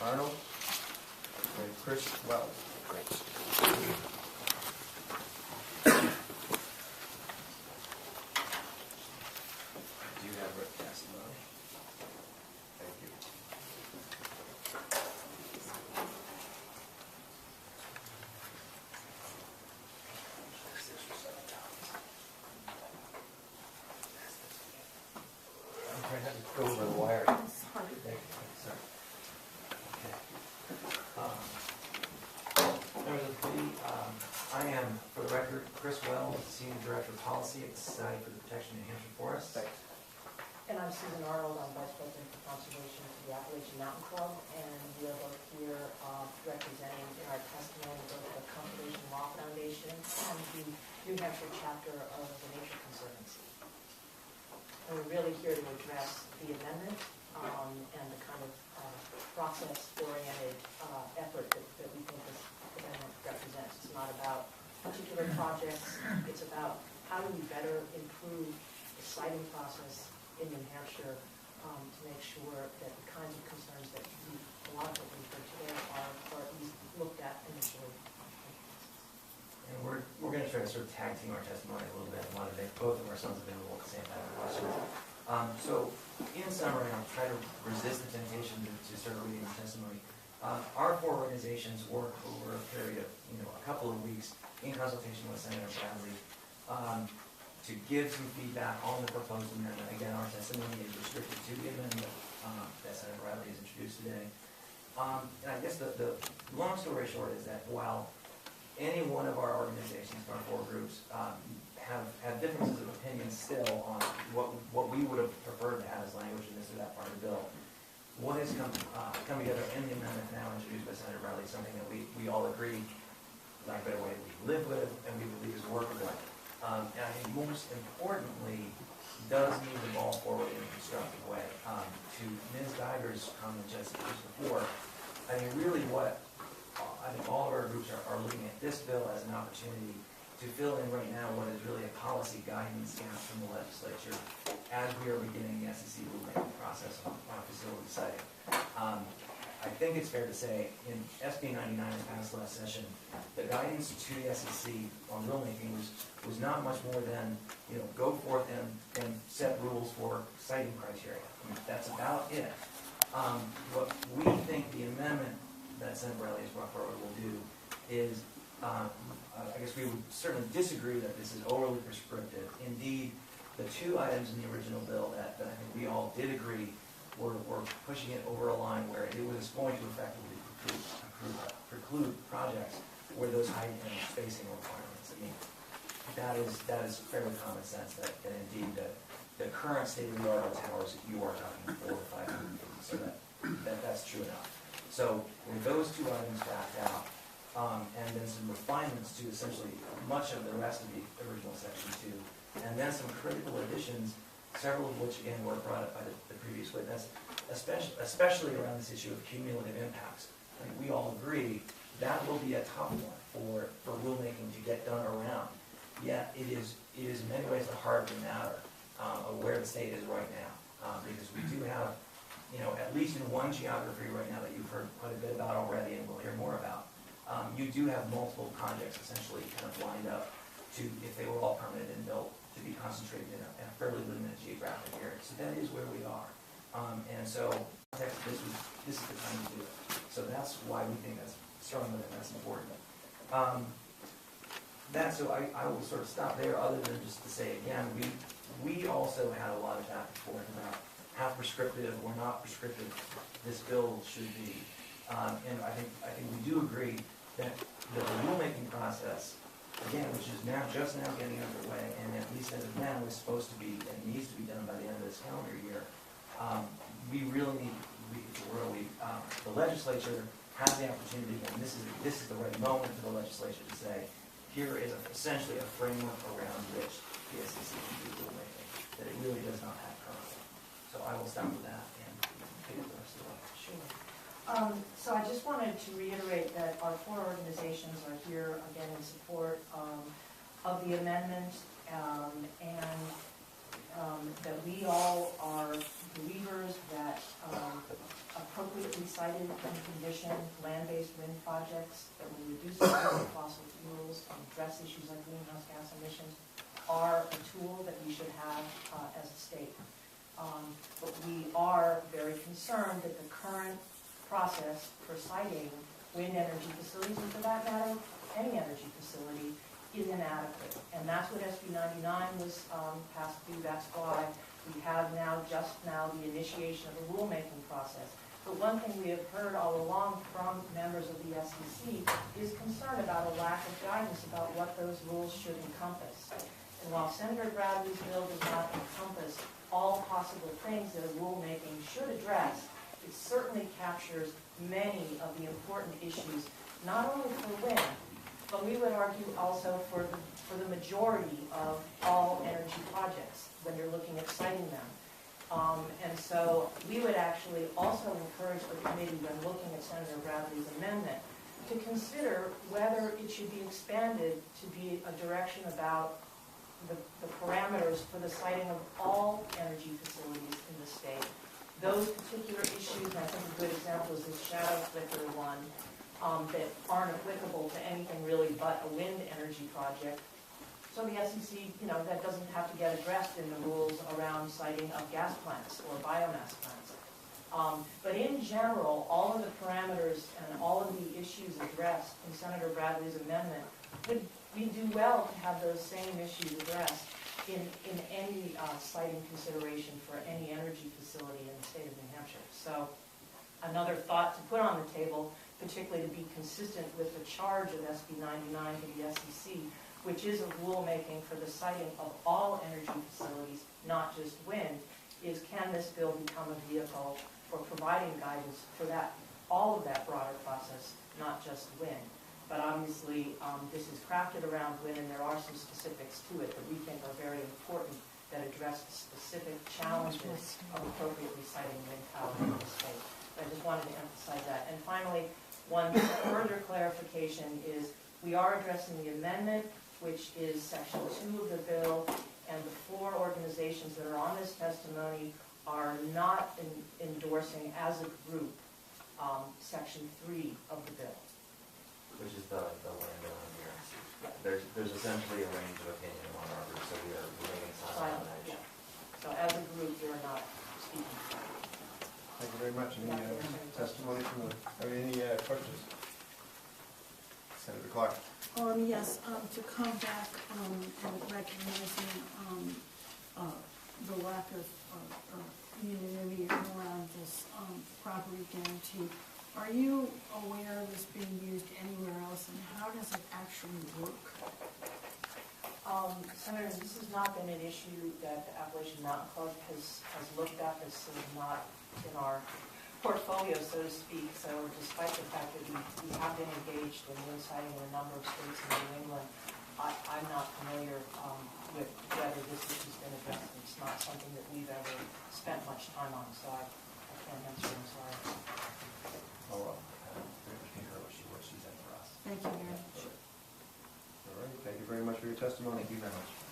Arnold and Chris Wells. Great. Do you have written testimony? Thank you. I'm trying not to go over the wire. Thank you. Sorry. Okay. Members of the committee, I am, for the record, Chris Wells, Senior Director of Policy at the Society for the Protection of New Hampshire Forests. Thanks. And I'm Susan Arnold. I'm Vice President for Conservation for the Appalachian Mountain Club, and we are both here representing in our testimony both the Conservation Law Foundation and the New Hampshire chapter of the Nature Conservancy. And we're really here to address the amendment and the kind of process-oriented effort that we think this amendment represents. It's not about particular projects. It's about how do we better improve the siting process in New Hampshire to make sure that the kinds of concerns that a lot of what we've heard today are at least looked at initially. And we're going to try to sort of tag team our testimony a little bit. I want to make both of our sons available at the same time for questions. So, in summary, I'll try to resist the temptation to start reading the testimony. Our four organizations work over a period of a couple of weeks in consultation with Senator Bradley to give some feedback on the proposed amendment. Again, our testimony is restricted to the amendment that Senator Bradley has introduced today. And I guess the long story short is that while any one of our organizations, our four groups, have differences of opinion still on what we would have preferred to have as language in this or that part of the bill, what has come together in the amendment now introduced by Senator Bradley is something that we all agree, like a better way, we live with and we believe is workable. And I think most importantly, does move the ball forward in a constructive way. To Ms. Geiger's comment just before, I mean, really what I think all of our groups are looking at this bill as an opportunity to fill in right now what is really a policy guidance gap from the legislature as we are beginning the SEC rulemaking process on facility siting. I think it's fair to say in SB 99 that passed last session, the guidance to the SEC on rulemaking was not much more than go forth and set rules for citing criteria. I mean, that's about it. What we think the amendment that Senator Bradley has brought forward will do is, I guess we would certainly disagree that this is overly prescriptive. Indeed, the two items in the original bill that I think we all did agree were pushing it over a line where it was going to effectively preclude projects where those height and spacing requirements. I mean, that is fairly common sense that indeed the current state of the art of towers, you are talking 400 to 500 feet, so that's true enough. So with those two items backed out, and then some refinements to essentially much of the rest of the original section 2, and then some critical additions, several of which again were brought up by the previous witness, especially around this issue of cumulative impacts. I think we all agree that will be a tough one for rulemaking to get done around. Yet it is in many ways the heart of the matter of where the state is right now, because we do have, at least in one geography right now that you've heard quite a bit about already, and we'll hear more about. You do have multiple projects essentially kind of lined up to, if they were all permitted and built, to be concentrated in a fairly limited geographic area. So that is where we are. And so this is the time to do it. So that's why we think that's strongly that's important. So I will sort of stop there, other than just to say again, we also had a lot of back and forth about how prescriptive or not prescriptive this bill should be. And I think we do agree that the rulemaking process, again, which is just now getting underway, and at least as of now is supposed to be and needs to be done by the end of this calendar year, we really need the legislature has the opportunity, and this is the right moment for the legislature to say, here is essentially a framework around which the SEC can do rulemaking that it really does not have currently. So I will stop with that and take the rest of the way. Sure. So I just wanted to reiterate that our four organizations are here again in support of the amendment, and that we all are believers that appropriately previously cited and conditioned land-based wind projects that will reduce the use of fossil fuels and address issues like greenhouse gas emissions are a tool that we should have as a state. But we are very concerned that the current process for siting wind energy facilities, and for that matter, any energy facility, is inadequate. And that's what SB 99 was passed to do. That's why we have just now, the initiation of a rulemaking process. But one thing we have heard all along from members of the SEC is concern about a lack of guidance about what those rules should encompass. And while Senator Bradley's bill does not encompass all possible things that a rulemaking should address, it certainly captures many of the important issues, not only for wind, but we would argue also for the majority of all energy projects when you're looking at siting them. And so we would actually also encourage the committee, when looking at Senator Bradley's amendment, to consider whether it should be expanded to be a direction about the parameters for the siting of all energy facilities in the state. Those particular issues, and I think a good example is the shadow flicker one, that aren't applicable to anything really but a wind energy project. So the SEC, that doesn't have to get addressed in the rules around siting of gas plants or biomass plants. But in general, all of the parameters and all of the issues addressed in Senator Bradley's amendment, we do well to have those same issues addressed in any siting consideration for any energy facility in the state of New Hampshire. So another thought to put on the table, particularly to be consistent with the charge of SB 99 to the SEC, which is a rulemaking for the siting of all energy facilities, not just wind, is can this bill become a vehicle for providing guidance for all of that broader process, not just wind. But obviously, this is crafted around wind, and there are some specifics to it that we think are very important that address the specific challenges of appropriately siting wind power in the state. I just wanted to emphasize that. And finally, one further clarification is we are addressing the amendment, which is Section 2 of the bill, and the 4 organizations that are on this testimony are not endorsing as a group Section 3 of the bill. Which is the landowner here. There's essentially a range of opinion among our group, so we are remaining silent on that issue. So as a group, we're not speaking. Thank you very much. Any testimony from any questions? Senator Clark. Yes, to come back and recognizing the lack of unanimity around this property guarantee. Are you aware of this being used anywhere else, and how does it actually work? Senator, this has not been an issue that the Appalachian Mountain Club has looked at. This is not in our portfolio, so to speak. So despite the fact that we have been engaged in wind siting in a number of states in New England, I'm not familiar with whether this issue's been addressed. It's not something that we've ever spent much time on, so I can't answer. I'm sorry. Oh, well, what she said for us. Thank you very much. All right. Thank you very much for your testimony. Thank you very much.